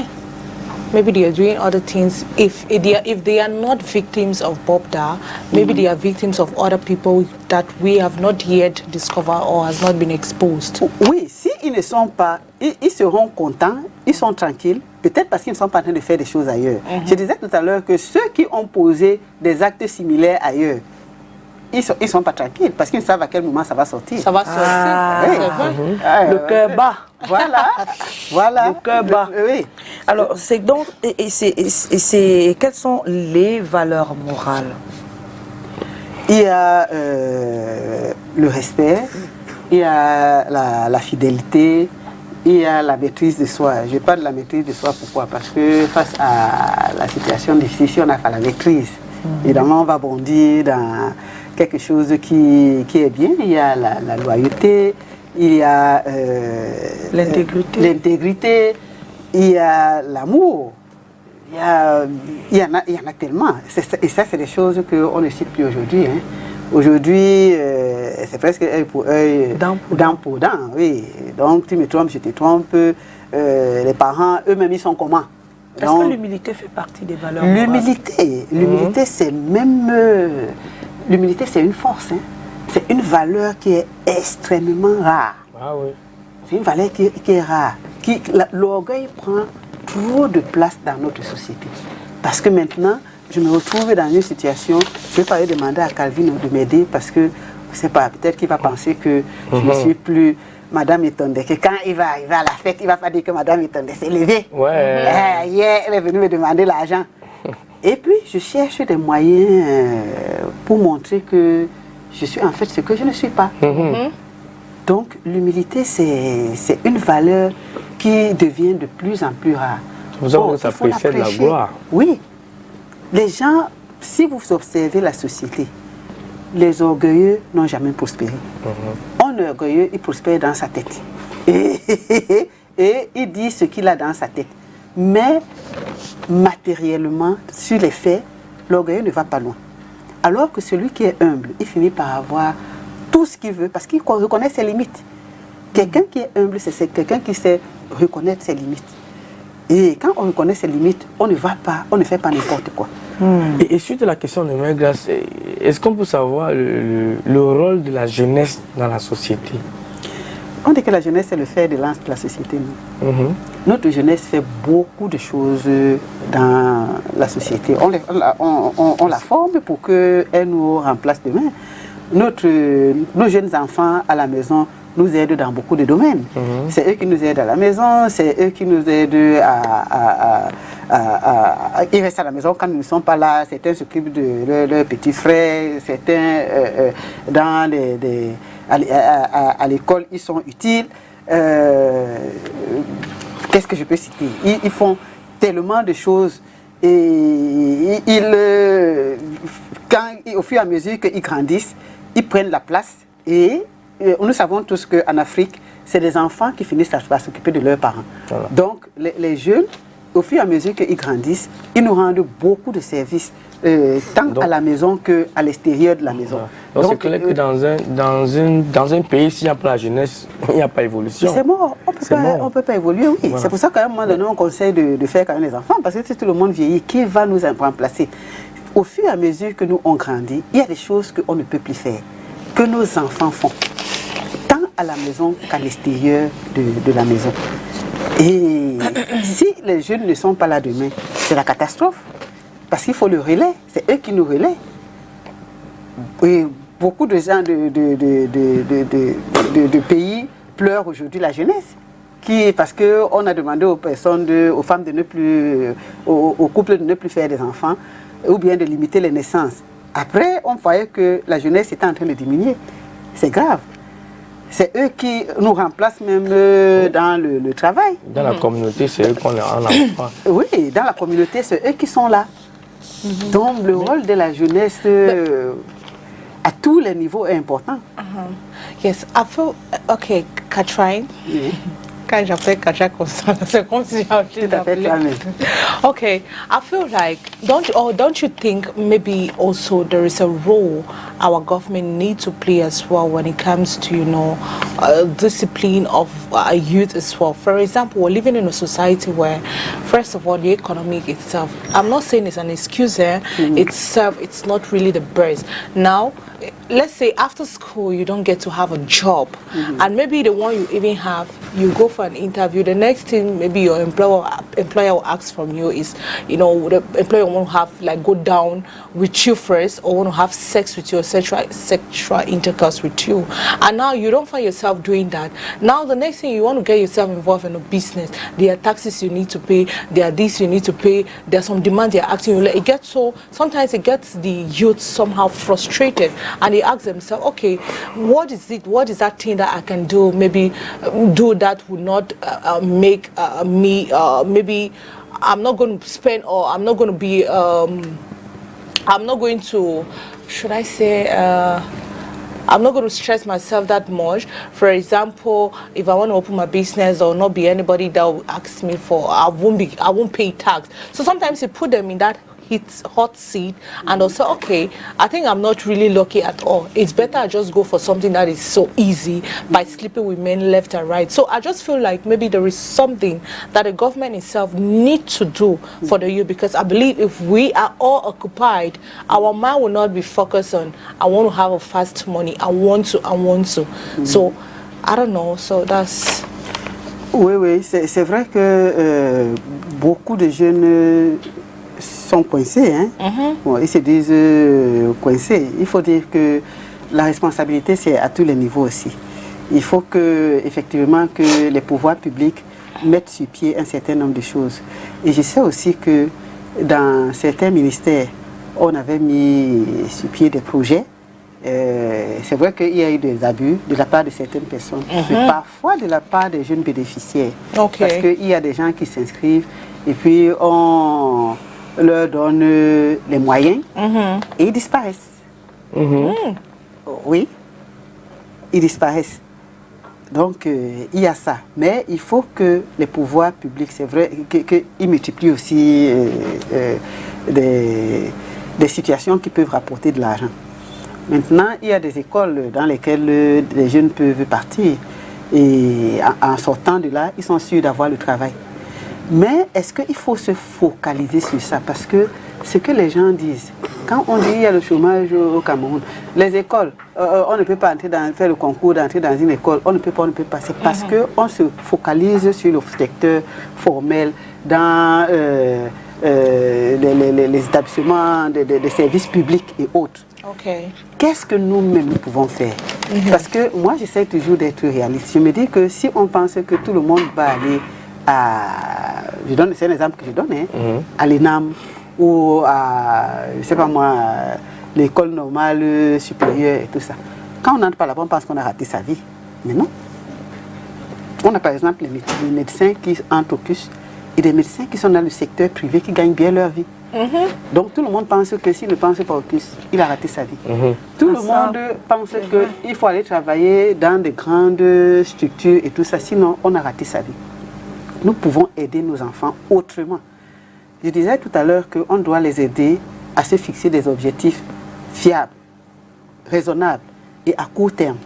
Maybe they are doing other things. If they are not victims of Bobda, maybe they are victims of other people that we have not yet discovered or has not been exposed. Oui, s'ils ne sont pas, ils seront contents, ils sont tranquilles, peut-être parce qu'ils ne sont pas en train de faire des choses ailleurs. Je disais tout à l'heure que ceux qui ont posé des actes similaires ailleurs, ils sont pas tranquilles parce qu'ils savent à quel moment ça va sortir. Ça va sortir, c'est vrai. Le cœur bat. Voilà. Le cœur bat. Oui. Alors, c'est donc, quelles sont les valeurs morales? Il y a le respect, il y a la fidélité, il y a la maîtrise de soi. Je parle de la maîtrise de soi, pourquoi? Parce que face à la situation difficile, si on n'a pas la maîtrise, évidemment, on va bondir dans quelque chose qui est bien. Il y a la loyauté, il y a l'intégrité, il y a l'amour, il y en a tellement. Et ça, c'est des choses qu'on ne cite plus aujourd'hui. Hein. Aujourd'hui, c'est presque œil pour œil, dent pour dent. Oui. Donc, tu me trompes, je te trompe. Les parents, eux-mêmes, ils sont comment? Est-ce que l'humilité fait partie des valeurs? L'humilité, c'est même... l'humilité, c'est une force. Hein. C'est une valeur qui est extrêmement rare. Ah oui. C'est une valeur qui est rare. L'orgueil prend trop de place dans notre société. Parce que maintenant, je me retrouve dans une situation, je vais pas demander à Calvin de m'aider parce que, je sais pas, peut-être qu'il va penser que je ne suis plus Madame Etonde, que quand il va arriver à la fête, il ne va pas dire que Madame Etonde s'est levée. Ouais. Hier, elle est venue me demander l'argent. Et puis, je cherche des moyens pour montrer que je suis en fait ce que je ne suis pas. Donc, l'humilité, c'est une valeur qui devient de plus en plus rare. Vous avez ça précède la gloire. Oui. Les gens, si vous observez la société, les orgueilleux n'ont jamais prospéré. Un orgueilleux, il prospère dans sa tête. Et il dit ce qu'il a dans sa tête. Mais matériellement, sur les faits, l'orgueilleux ne va pas loin. Alors que celui qui est humble, il finit par avoir tout ce qu'il veut parce qu'il reconnaît ses limites. Quelqu'un qui est humble, c'est quelqu'un qui sait reconnaître ses limites. Et quand on reconnaît ses limites, on ne fait pas n'importe quoi. Et suite à la question de Mère Grâce, est-ce qu'on peut savoir le rôle de la jeunesse dans la société? On dit que la jeunesse est le fer de lance de la société. Notre jeunesse fait beaucoup de choses dans la société. On la forme pour qu'elle nous remplace demain. Nos jeunes enfants à la maison nous aident dans beaucoup de domaines. C'est eux qui nous aident à la maison, c'est eux qui nous aident ils restent à la maison quand nous ne sommes pas là. Certains s'occupent de leurs petits frères, certains à l'école, ils sont utiles. Qu'est-ce que je peux citer? Ils font tellement de choses et au fur et à mesure qu'ils grandissent, ils prennent la place et nous savons tous qu'en Afrique, c'est les enfants qui finissent par s'occuper de leurs parents. Voilà. Donc, les jeunes, au fur et à mesure qu'ils grandissent, ils nous rendent beaucoup de services, tant à la maison qu'à l'extérieur de la maison. Donc c'est clair que dans un pays, s'il n'y a pas la jeunesse, il n'y a pas d'évolution. C'est mort. On ne peut pas évoluer, oui. Voilà. C'est pour ça qu'à un moment donné, on conseille de faire quand même les enfants, parce que si tout le monde vieillit, qui va nous remplacer? Au fur et à mesure que nous on grandit, il y a des choses qu'on ne peut plus faire, que nos enfants font, tant à la maison qu'à l'extérieur de la maison. Et si les jeunes ne sont pas là demain, c'est la catastrophe. Parce qu'il faut le relais, c'est eux qui nous relaient. Et beaucoup de gens de pays pleurent aujourd'hui la jeunesse. Parce qu'on a demandé aux femmes de ne plus, aux couples de ne plus faire des enfants, ou bien de limiter les naissances. Après, on voyait que la jeunesse était en train de diminuer. C'est grave. C'est eux qui nous remplacent même dans le travail. Dans la communauté, c'est eux qu'on en a pas. Oui, dans la communauté, c'est eux qui sont là. Donc, le rôle de la jeunesse à tous les niveaux est important. Yes, I feel, okay, Catherine. Quand j'appelle Kacha Constant, c'est comme si okay, I feel like, don't you think maybe also there is a role our government needs to play as well when it comes to, discipline of youth as well? For example, we're living in a society where, first of all, the economy itself, I'm not saying it's an excuse here, it's not really the best. Now, let's say after school you don't get to have a job, and maybe the one you even have, you go for an interview, the next thing maybe your employer will ask from you is, the employer want to have like go down with you first, or want to have sex with you, sexual intercourse with you, and now you don't find yourself doing that. Now the next thing, you want to get yourself involved in a business, there are taxes you need to pay, there are this you need to pay, there are some demands they're asking you. Sometimes it gets the youth somehow frustrated, and they ask themselves, okay, what is that thing that I can do, maybe do that would not make me, maybe I'm not going to spend, or I'm not going to be, I'm not going to, should I say, I'm not going to stress myself that much. For example, if I want to open my business, there will not be anybody that will ask me for, I won't pay tax. So sometimes you put them in that hot seat and they'll say, okay, I think I'm not really lucky at all. It's better I just go for something that is so easy by sleeping with men left and right. So I just feel like maybe there is something that the government itself needs to do for the youth, because I believe if we are all occupied, our mind will not be focused on, I want to have a fast money, I want to. So I don't know, so that's... Oui, c'est vrai que beaucoup de jeunes sont coincés, hein. Bon, ils se disent coincés. Il faut dire que la responsabilité, c'est à tous les niveaux aussi. Il faut que, effectivement, que les pouvoirs publics mettent sur pied un certain nombre de choses. Et je sais aussi que dans certains ministères, on avait mis sur pied des projets. C'est vrai qu'il y a eu des abus de la part de certaines personnes, mais parfois de la part des jeunes bénéficiaires. Parce qu'il y a des gens qui s'inscrivent et puis on leur donne les moyens et ils disparaissent. Oui, ils disparaissent. Donc il y a ça. Mais il faut que les pouvoirs publics, c'est vrai, qu'ils multiplient aussi des situations qui peuvent rapporter de l'argent. Maintenant, il y a des écoles dans lesquelles les jeunes peuvent partir et en sortant de là, ils sont sûrs d'avoir le travail. Mais est-ce qu'il faut se focaliser sur ça? Parce que ce que les gens disent, quand on dit qu'il y a le chômage au Cameroun, les écoles, on ne peut pas faire le concours d'entrer dans une école, on ne peut pas. C'est parce qu'on se focalise sur le secteur formel, dans les établissements de services publics et autres. Qu'est-ce que nous-mêmes nous pouvons faire? Parce que moi, j'essaie toujours d'être réaliste. Je me dis que si on pense que tout le monde va aller c'est un exemple que je donne, à l'ENAM ou à, je sais pas moi, l'école normale supérieure et tout ça. Quand on n'entre pas là-bas, on pense qu'on a raté sa vie. Mais non. On a par exemple les médecins qui entrent au CUS et des médecins qui sont dans le secteur privé qui gagnent bien leur vie. Donc tout le monde pense que s'il ne pense pas au CUS, il a raté sa vie. Tout le monde pense qu'il faut aller travailler dans de grandes structures et tout ça, sinon on a raté sa vie. Nous pouvons aider nos enfants autrement. Je disais tout à l'heure qu'on doit les aider à se fixer des objectifs fiables, raisonnables et à court terme.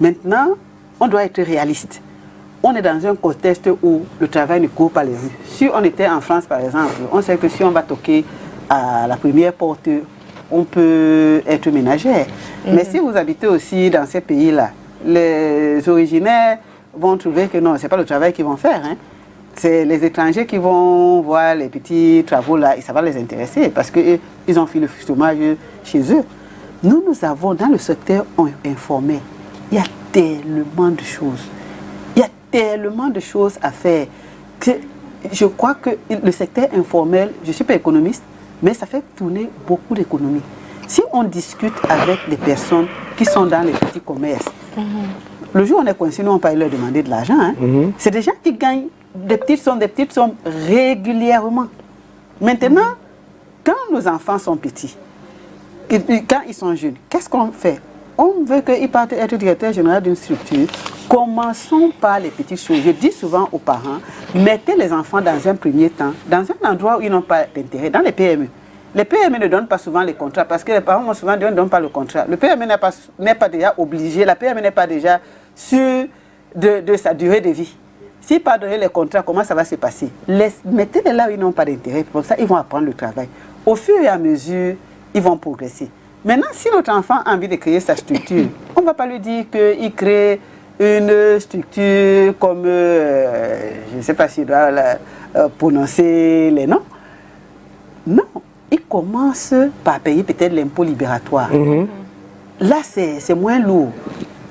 Maintenant, on doit être réaliste. On est dans un contexte où le travail ne court pas les rues. Si on était en France, par exemple, on sait que si on va toquer à la première porte, on peut être ménagère. Mais si vous habitez aussi dans ces pays-là, les originaires vont trouver que non, ce n'est pas le travail qu'ils vont faire. C'est les étrangers qui vont voir les petits travaux là et ça va les intéresser parce qu'ils ont fait le chômage chez eux. Nous avons dans le secteur informel, il y a tellement de choses. Il y a tellement de choses à faire que je crois que le secteur informel, je ne suis pas économiste, mais ça fait tourner beaucoup d'économies. Si on discute avec des personnes qui sont dans les petits commerces, le jour où on est coincé, nous on peut leur demander de l'argent. C'est des gens qui gagnent des petites sommes régulièrement. Maintenant, quand nos enfants sont petits, quand ils sont jeunes, qu'est-ce qu'on fait? On veut qu'ils partent être directeur général d'une structure. Commençons par les petites choses. Je dis souvent aux parents, mettez les enfants dans un premier temps, dans un endroit où ils n'ont pas d'intérêt, dans les PME. Les PME ne donnent pas souvent les contrats parce que les parents ont souvent dit on ne donne pas le contrat. Le PME n'est pas déjà obligé, la PME n'est pas déjà sûre de sa durée de vie. S'ils ne pas donner les contrats, comment ça va se passer? Mettez-les là où ils n'ont pas d'intérêt, pour ça ils vont apprendre le travail. Au fur et à mesure, ils vont progresser. Maintenant, si notre enfant a envie de créer sa structure, on ne va pas lui dire qu'il crée une structure comme, je ne sais pas s'il doit prononcer les noms. Non, il commence par payer peut-être l'impôt libératoire. Là, c'est moins lourd.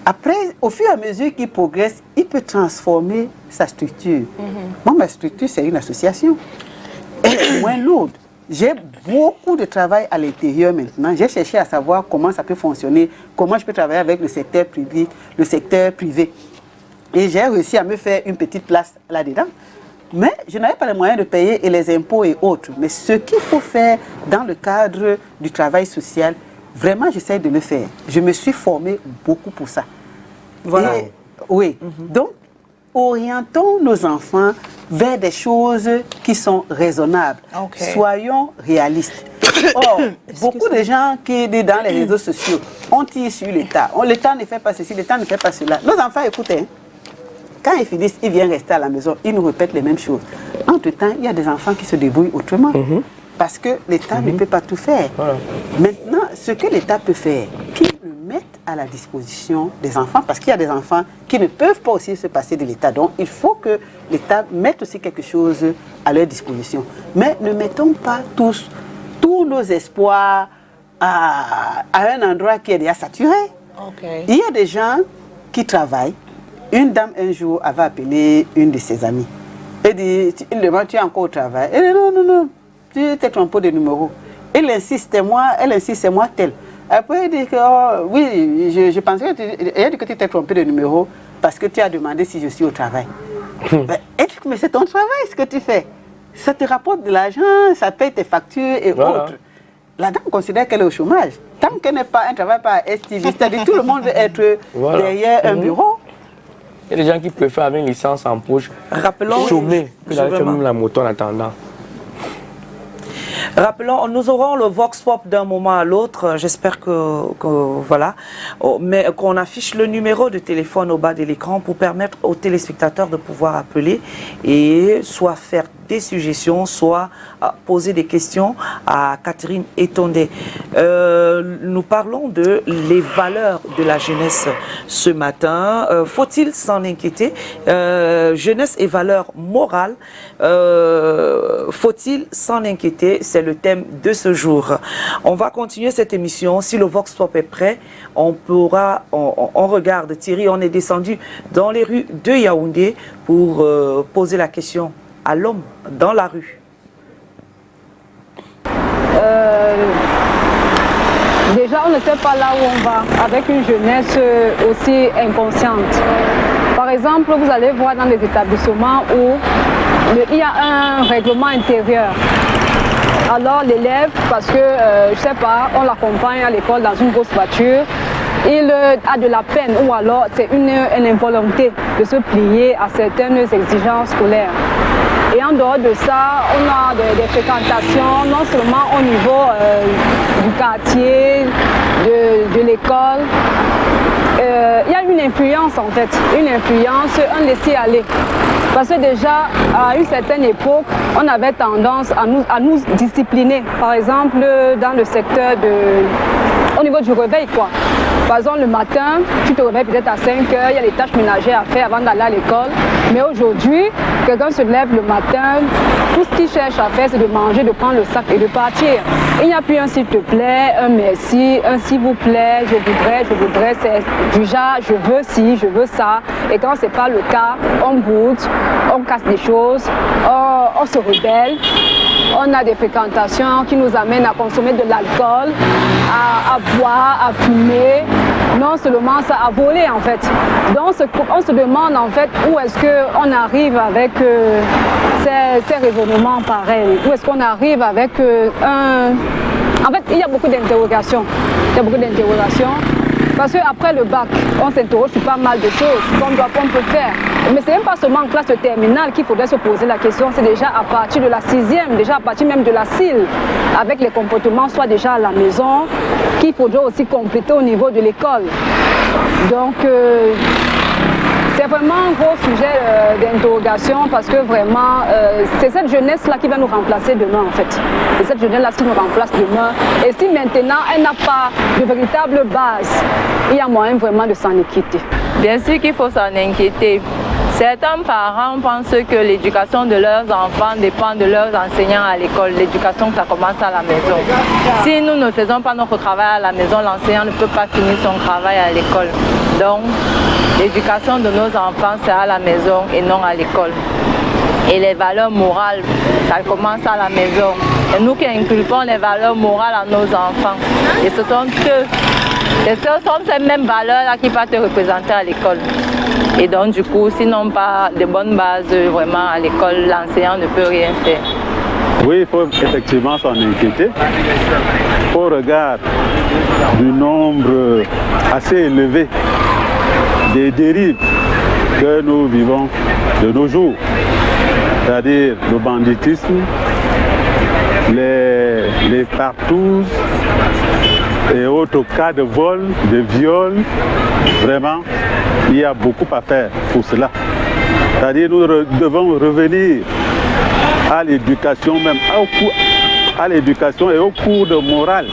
Après, au fur et à mesure qu'il progresse, il peut transformer sa structure. Moi, ma structure, c'est une association. Elle est moins lourde. J'ai beaucoup de travail à l'intérieur maintenant. J'ai cherché à savoir comment ça peut fonctionner, comment je peux travailler avec le secteur public, le secteur privé. Et j'ai réussi à me faire une petite place là-dedans. Mais je n'avais pas les moyens de payer et les impôts et autres. Mais ce qu'il faut faire dans le cadre du travail social, Vraiment, j'essaie de le faire. Je me suis formée beaucoup pour ça. Voilà. Et, oui. Donc, orientons nos enfants vers des choses qui sont raisonnables. Soyons réalistes. Or, beaucoup de gens qui, dans les réseaux sociaux, on tire sur l'État. L'État ne fait pas ceci, l'État ne fait pas cela. Nos enfants, écoutez, quand ils finissent, ils viennent rester à la maison, ils nous répètent les mêmes choses. Entre-temps, il y a des enfants qui se débrouillent autrement. Parce que l'État ne peut pas tout faire. Voilà. Maintenant, ce que l'État peut faire, qu'il le mette à la disposition des enfants, parce qu'il y a des enfants qui ne peuvent pas aussi se passer de l'État. Donc, il faut que l'État mette aussi quelque chose à leur disposition. Mais ne mettons pas tous nos espoirs à un endroit qui est déjà saturé. Il y a des gens qui travaillent. Une dame, un jour, avait appelé une de ses amies. Elle dit, il demande, tu es encore au travail? Elle dit, non. Tu t'es trompé de numéro. Elle insiste, c'est moi tel. Après, elle dit que, oh, oui, je pensais que tu t'es trompé de numéro parce que tu as demandé si je suis au travail. Elle dit, mais c'est ton travail ce que tu fais. Ça te rapporte de l'argent, ça paye tes factures et autres. La dame considère qu'elle est au chômage. Tant qu'elle n'est pas un travail par STV, c'est-à-dire tout le monde veut être derrière un bureau. Il y a des gens qui préfèrent avoir une licence en poche, chômer, que d'aller faire même la moto en attendant. Rappelons, nous aurons le Vox Pop d'un moment à l'autre. J'espère que voilà, mais qu'on affiche le numéro de téléphone au bas de l'écran pour permettre aux téléspectateurs de pouvoir appeler et soit faire des suggestions, soit poser des questions à Catherine Etondé. Nous parlons de les valeurs de la jeunesse ce matin. Faut-il s'en inquiéter? Jeunesse et valeurs morales. Faut-il s'en inquiéter? C'est le thème de ce jour. On va continuer cette émission. Si le Vox Pop est prêt, on regarde Thierry, on est descendu dans les rues de Yaoundé pour poser la question à l'homme dans la rue. Déjà, on ne sait pas là où on va avec une jeunesse aussi inconsciente. Par exemple, vous allez voir dans des établissements où il y a un règlement intérieur. Alors l'élève, parce que, je ne sais pas, on l'accompagne à l'école dans une grosse voiture, il a de la peine ou alors c'est une involonté de se plier à certaines exigences scolaires. Et en dehors de ça, on a des fréquentations, non seulement au niveau du quartier, de l'école. Il y a une influence en fait, un laisser-aller. Parce que déjà, à une certaine époque, on avait tendance à nous discipliner. Par exemple, dans le secteur au niveau du réveil, quoi. Par exemple, le matin, tu te réveilles peut-être à 5 heures, il y a les tâches ménagères à faire avant d'aller à l'école. Mais aujourd'hui, quelqu'un se lève le matin, tout ce qu'il cherche à faire, c'est de manger, de prendre le sac et de partir. Il n'y a plus un s'il te plaît, un merci, un s'il vous plaît, je voudrais, c'est du genre, je veux ci, je veux ça. Et quand ce n'est pas le cas, on boude, on casse des choses, on se rebelle. On a des fréquentations qui nous amènent à consommer de l'alcool, à boire, à fumer, non seulement ça, à voler en fait. Donc on se demande en fait où est-ce qu'on arrive avec ces raisonnements pareils, où est-ce qu'on arrive avec En fait, il y a beaucoup d'interrogations. Parce qu'après le bac, on s'interroge sur pas mal de choses qu'on peut faire. Mais ce n'est même pas seulement en classe de terminale qu'il faudrait se poser la question, c'est déjà à partir de la 6e, déjà à partir même de la CIL, avec les comportements soit déjà à la maison, qu'il faudrait aussi compléter au niveau de l'école. Donc, c'est vraiment un gros sujet d'interrogation parce que vraiment, c'est cette jeunesse-là qui va nous remplacer demain en fait. C'est cette jeunesse-là qui nous remplace demain. Et si maintenant elle n'a pas de véritable base, il y a moyen vraiment de s'en inquiéter. Bien sûr qu'il faut s'en inquiéter. Certains parents pensent que l'éducation de leurs enfants dépend de leurs enseignants à l'école. L'éducation, ça commence à la maison. Si nous ne faisons pas notre travail à la maison, l'enseignant ne peut pas finir son travail à l'école. Donc, l'éducation de nos enfants, c'est à la maison et non à l'école. Et les valeurs morales, ça commence à la maison. Et nous qui inculquons les valeurs morales à nos enfants. Et ce sont ces mêmes valeurs-là qui vont te représenter à l'école. Et donc, du coup, s'ils n'ont pas de bonnes bases vraiment à l'école, l'enseignant ne peut rien faire. Oui, il faut effectivement s'en inquiéter. au regard du nombre assez élevé des dérives que nous vivons de nos jours, c'est-à-dire le banditisme, les partous et autres cas de vol, de viol. Vraiment, il y a beaucoup à faire pour cela. C'est-à-dire nous devons revenir à l'éducation même, à l'éducation et au cours de morale.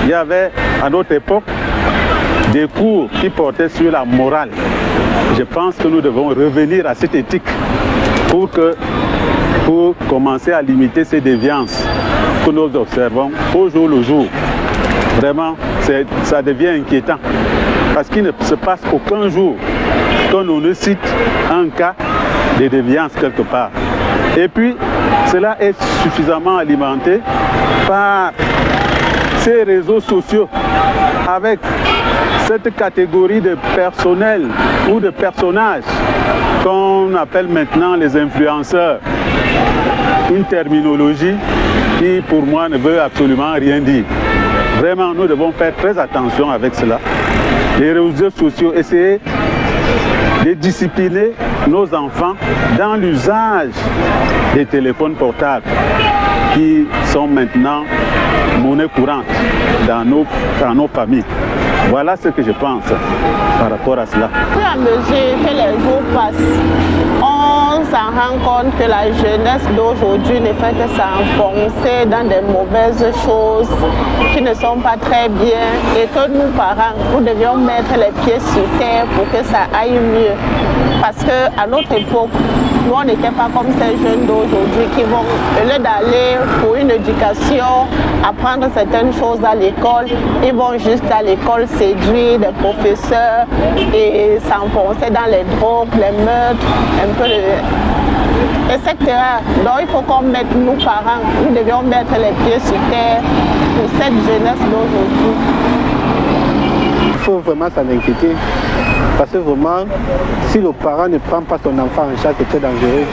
Il y avait à notre époque des cours qui portaient sur la morale. Je pense que nous devons revenir à cette éthique pour commencer à limiter ces déviances que nous observons au jour le jour. Vraiment, ça devient inquiétant parce qu'il ne se passe aucun jour qu'on ne cite un cas de déviance quelque part. Et puis, cela est suffisamment alimenté par ces réseaux sociaux avec cette catégorie de personnel ou de personnages qu'on appelle maintenant les influenceurs. Une terminologie qui pour moi ne veut absolument rien dire. Vraiment, nous devons faire très attention avec cela. Les réseaux sociaux, essayer de discipliner nos enfants dans l'usage des téléphones portables qui sont maintenant monnaie courante dans nos familles. Voilà ce que je pense par rapport à cela. Au fur et à mesure que les jours passent, on s'en rend compte que la jeunesse d'aujourd'hui ne fait que s'enfoncer dans des mauvaises choses qui ne sont pas très bien et que nous, parents, nous devions mettre les pieds sur terre pour que ça aille mieux. Parce qu'à notre époque, nous, on n'était pas comme ces jeunes d'aujourd'hui qui vont, au lieu d'aller pour une éducation, apprendre certaines choses à l'école, ils vont juste à l'école séduire des professeurs et s'enfoncer dans les drogues, les meurtres, un peu etc. Donc il faut qu'on mette, nous parents, nous devions mettre les pieds sur terre pour cette jeunesse d'aujourd'hui. Il faut vraiment s'en inquiéter. Parce que vraiment, si le parent ne prend pas son enfant en charge, c'est très dangereux.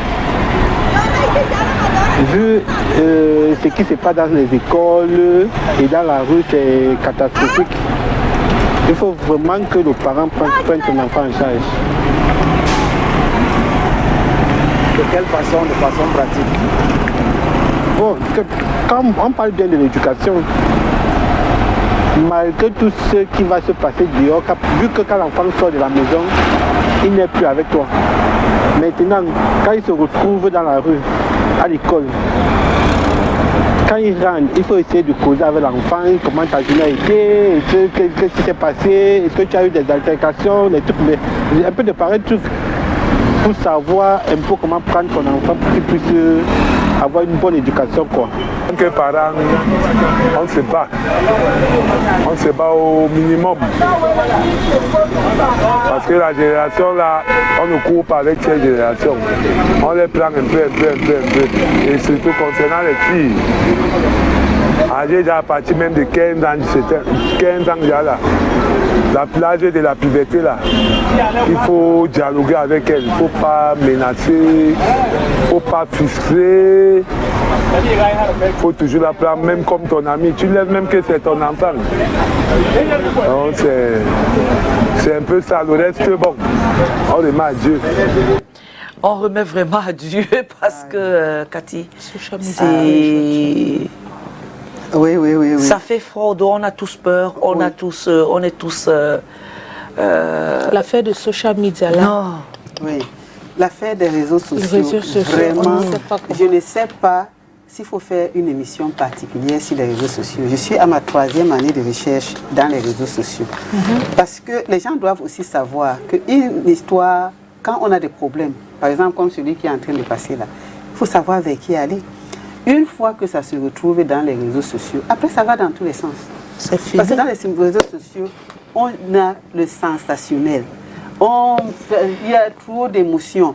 Vu ce qui se passe dans les écoles et dans la rue, c'est catastrophique. Il faut vraiment que le parent prenne son enfant en charge. De quelle façon? De façon pratique? Bon, quand on parle bien de l'éducation, malgré tout ce qui va se passer dehors, vu que quand l'enfant sort de la maison, il n'est plus avec toi. Maintenant, quand il se retrouve dans la rue, à l'école, quand il rentre, il faut essayer de causer avec l'enfant, comment ta journée a été, qu'est-ce qui s'est passé, est-ce que tu as eu des altercations, des trucs, un peu de pareils trucs, pour savoir un peu comment prendre ton enfant pour qu'il puisse avoir une bonne éducation, quoi. En tant que parents, on se bat. On se bat au minimum. Parce que la génération là, on ne court pas avec cette génération. On les prend un peu. Et surtout concernant les filles. Âgées déjà à partir même de 15 ans, 15 ans déjà là. La plage de la puberté là, il faut dialoguer avec elle, il ne faut pas menacer, il ne faut pas frustrer, il faut toujours la prendre même comme ton ami, tu lèves même que c'est ton enfant. Donc c'est un peu ça, le reste bon, on remet à Dieu. On remet vraiment à Dieu parce que, Cathy, c'est... Oui. Ça fait froid, on a tous peur, on est tous... L'affaire de social media là. Non. Oui, l'affaire des réseaux sociaux, vraiment, je ne sais pas s'il faut faire une émission particulière sur les réseaux sociaux. Je suis à ma 3e année de recherche dans les réseaux sociaux. Parce que les gens doivent aussi savoir qu'une histoire, quand on a des problèmes, par exemple comme celui qui est en train de passer là, il faut savoir vers qui aller. Une fois que ça se retrouve dans les réseaux sociaux, après ça va dans tous les sens. Parce que dans les réseaux sociaux, on a le sensationnel. Il y a trop d'émotions.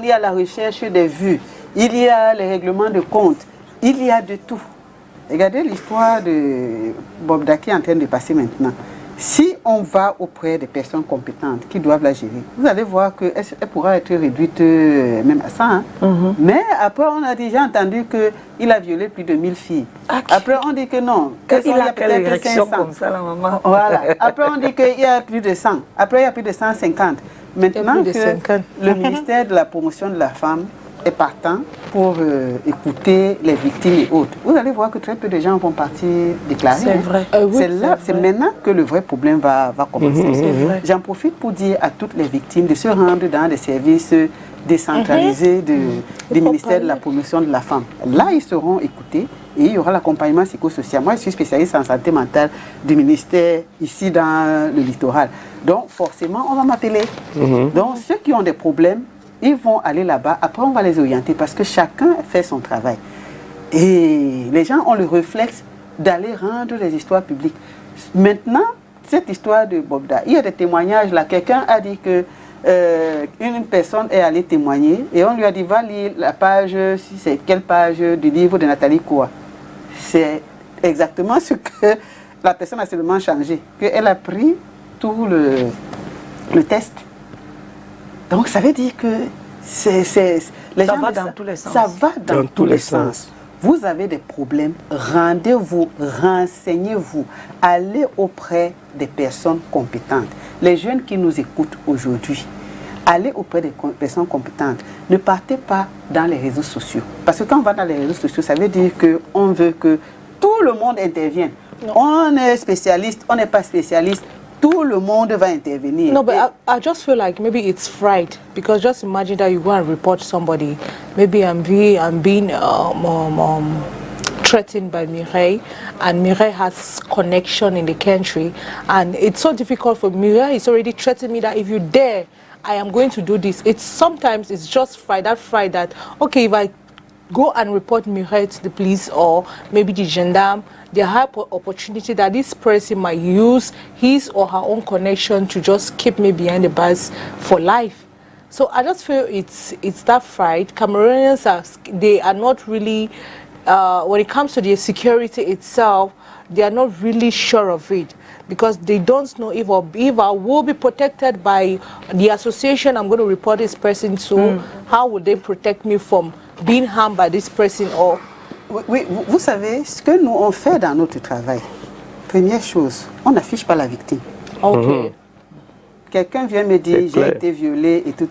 Il y a la recherche des vues. Il y a les règlements de compte. Il y a de tout. Regardez l'histoire de Bob Daki en train de passer maintenant. Si on va auprès des personnes compétentes qui doivent la gérer, vous allez voir qu'elle pourra être réduite même à ça. Hein. Mais après, on a déjà entendu qu'il a violé plus de 1000 filles. Après, on dit que non. Il a quelle érection comme ça, la maman? Voilà. Après, on dit qu'il y a plus de 100. Après, il y a plus de 150. Maintenant que le ministère de la promotion de la femme est partant pour écouter les victimes et autres, vous allez voir que très peu de gens vont partir déclarer. C'est vrai. C'est maintenant que le vrai problème va commencer. J'en profite pour dire à toutes les victimes de se rendre dans des services décentralisés du ministère de la promotion de la femme. Là, ils seront écoutés et il y aura l'accompagnement psychosocial. Moi, je suis spécialiste en santé mentale du ministère ici dans le littoral. Donc, forcément, on va m'appeler. Donc, ceux qui ont des problèmes, ils vont aller là-bas. Après, on va les orienter parce que chacun fait son travail. Et les gens ont le réflexe d'aller rendre les histoires publiques. Maintenant, cette histoire de Bobda, il y a des témoignages là. Quelqu'un a dit que une personne est allée témoigner et on lui a dit va lire la page, si c'est quelle page du livre de Nathalie Koua. C'est exactement ce que la personne a seulement changé, qu'elle a pris tout le test. Donc ça veut dire que ça va dans tous les sens. Ça va dans tous les sens. Vous avez des problèmes, rendez-vous, renseignez-vous, allez auprès des personnes compétentes. Les jeunes qui nous écoutent aujourd'hui, allez auprès des personnes compétentes. Ne partez pas dans les réseaux sociaux. Parce que quand on va dans les réseaux sociaux, ça veut dire qu'on veut que tout le monde intervienne. No. On est spécialiste, on n'est pas spécialiste. Tout le monde va intervenir. No, but I just feel like maybe it's fright, because just imagine that you go and report somebody. Maybe I'm being threatened by Mireille, and Mireille has connection in the country, and it's so difficult for Mireille. It's already threatening me that if you dare, I am going to do this. Sometimes it's just fright that okay, if I go and report Mireille to the police or maybe the gendarme, they have opportunity that this person might use his or her own connection to just keep me behind the bars for life. So I just feel it's that fright. Cameroonians they are not really, when it comes to their security itself, they are not really sure of it, because they don't know if I will be protected by the association I'm going to report this person to. How would they protect me from being harmed by this person? Or oui, vous savez, ce que nous on fait dans notre travail, première chose, on n'affiche pas la victime. Ok. Quelqu'un vient me dire j'ai été violée et tout.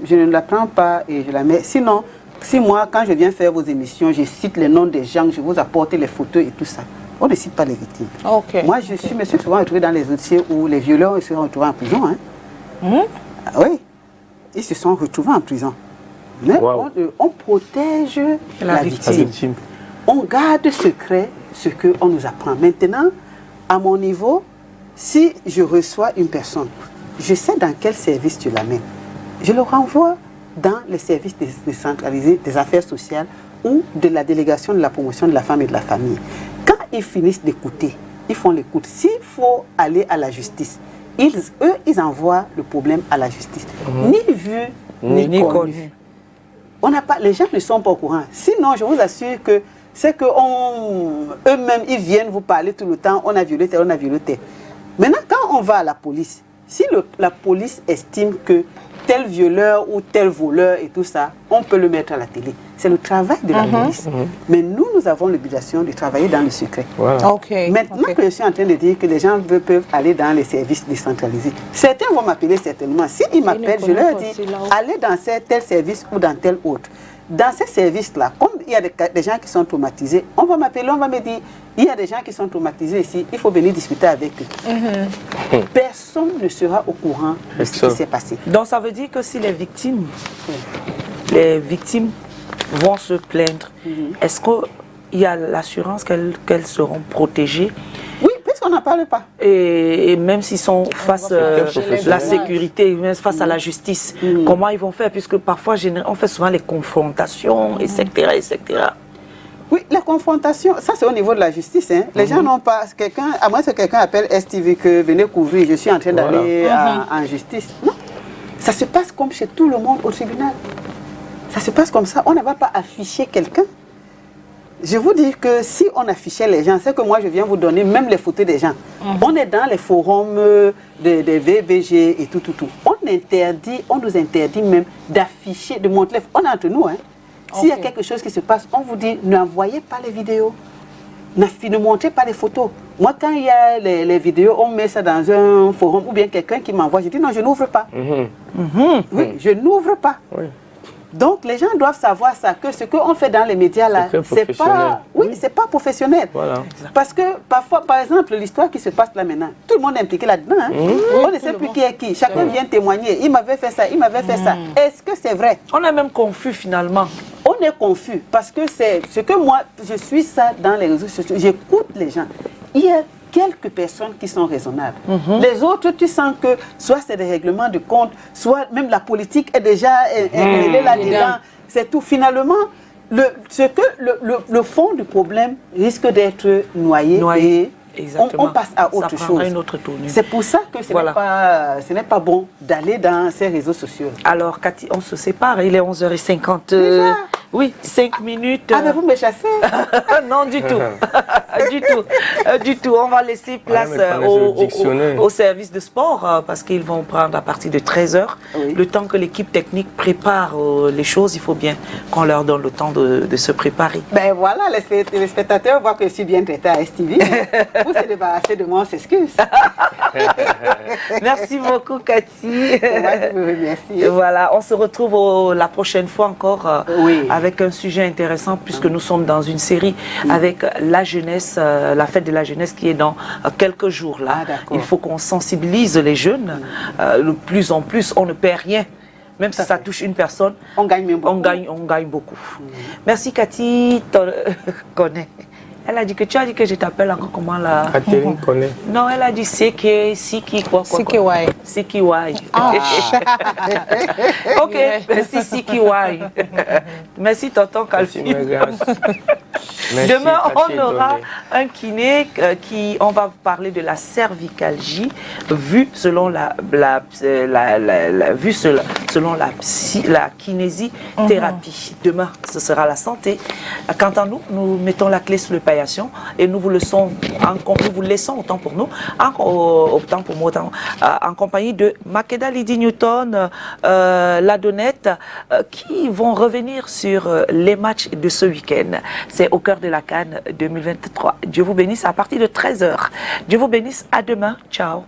Je ne la prends pas et je la mets. Sinon, si moi, quand je viens faire vos émissions, je cite les noms des gens, je vous apporte les photos et tout ça, on ne cite pas les victimes. Okay. Moi, je me suis souvent retrouvée dans les dossiers où les violeurs se sont retrouvés en prison. Hein. Oui, ils se sont retrouvés en prison. Mais on protège la victime. On garde secret ce qu'on nous apprend. Maintenant, à mon niveau, si je reçois une personne, je sais dans quel service tu l'amènes. Je le renvoie dans les services décentralisés des affaires sociales ou de la délégation de la promotion de la femme et de la famille. Quand ils finissent d'écouter, ils font l'écoute. S'il faut aller à la justice, ils envoient le problème à la justice. Ni vu, ni connu. Les gens ne sont pas au courant. Sinon, je vous assure que c'est qu'eux-mêmes, ils viennent vous parler tout le temps, on a violé tel, on a violé tel. Maintenant, quand on va à la police, si la police estime que tel violeur ou tel voleur et tout ça, on peut le mettre à la télé. C'est le travail de la police. Mais nous avons l'obligation de travailler dans le secret. Voilà. Okay. Maintenant que je suis en train de dire que les gens peuvent aller dans les services décentralisés, certains vont m'appeler certainement. S'ils m'appellent, je leur dis, allez dans tel service ou dans tel autre. Dans ces services-là, comme il y a des gens qui sont traumatisés, on va m'appeler, on va me dire, il y a des gens qui sont traumatisés ici, il faut venir discuter avec eux. Personne ne sera au courant de ce qui s'est passé. Donc ça veut dire que si les victimes vont se plaindre, est-ce qu'il y a l'assurance qu'elles seront protégées? Oui, puisqu'on n'en parle pas. Et même s'ils sont face à la sécurité, même face à la justice, comment ils vont faire? Puisque parfois, on fait souvent les confrontations, etc., etc. Oui, la confrontation, ça c'est au niveau de la justice. Hein. Les gens n'ont pas... à moins que quelqu'un appelle STV que venez couvrir, je suis en train d'aller en justice. Non, ça se passe comme chez tout le monde au tribunal. Ça se passe comme ça. On ne va pas afficher quelqu'un. Je vous dis que si on affichait les gens, c'est que moi je viens vous donner même les photos des gens. On est dans les forums des VBG et tout. On nous interdit même d'afficher, de montrer. On est entre nous, hein. S'il y a quelque chose qui se passe, on vous dit n'envoyez pas les vidéos, ne montrez pas les photos. Moi, quand il y a les vidéos, on met ça dans un forum ou bien quelqu'un qui m'envoie, je dis non, je n'ouvre pas. Oui, je n'ouvre pas. Oui. Donc, les gens doivent savoir ça, que ce qu'on fait dans les médias là, c'est pas, c'est pas professionnel. Voilà. Parce que parfois, par exemple, l'histoire qui se passe là maintenant, tout le monde est impliqué là-dedans. Hein? On ne sait plus qui est qui. Chacun vient témoigner. Il m'avait fait ça, il m'avait fait ça. Est-ce que c'est vrai? On est même confus finalement. On est confus parce que c'est ce que moi, je suis ça dans les réseaux sociaux. J'écoute les gens. Il y a quelques personnes qui sont raisonnables. Les autres, tu sens que soit c'est des règlements de compte, soit même la politique est déjà elle est là-dedans. C'est tout. Finalement, le fond du problème risque d'être noyé. Et on passe à autre chose. C'est pour ça que ce n'est pas bon d'aller dans ces réseaux sociaux. Alors, Cathy, on se sépare. Il est 11h50. Oui, 5 minutes. Ah, mais vous me chassez? Non, du tout. Du tout. On va laisser place au service de sport parce qu'ils vont prendre à partir de 13h. Le temps que l'équipe technique prépare les choses, il faut bien qu'on leur donne le temps de se préparer. Ben voilà, les spectateurs voient que je suis bien traité à STV. Vous se débarrasser de moi, on s'excuse. Merci beaucoup, Cathy. Merci. Voilà, on se retrouve la prochaine fois encore avec un sujet intéressant puisque nous sommes dans une série avec la jeunesse, la fête de la jeunesse qui est dans quelques jours là. Il faut qu'on sensibilise les jeunes. De plus en plus, on ne perd rien. Même si ça touche une personne, on gagne beaucoup. On gagne beaucoup. Merci, Cathy. Elle a dit que tu as dit que je t'appelle encore comment là? Catherine connaît. Non, elle a dit Siki quoi. Siki Wai. Ok, merci Siki Wai. Merci tonton Calfi. Demain, on aura un kiné on va parler de la cervicalgie vue selon la kinésithérapie. Demain, ce sera la santé. Quant à nous, nous mettons la clé sur le paillasson et nous vous laissons autant pour nous, autant pour moi, en compagnie de Makeda Lydie Newton, la Donnette, qui vont revenir sur les matchs de ce week-end. C'est au cœur de la CAN 2023. Dieu vous bénisse à partir de 13h. Dieu vous bénisse. À demain. Ciao.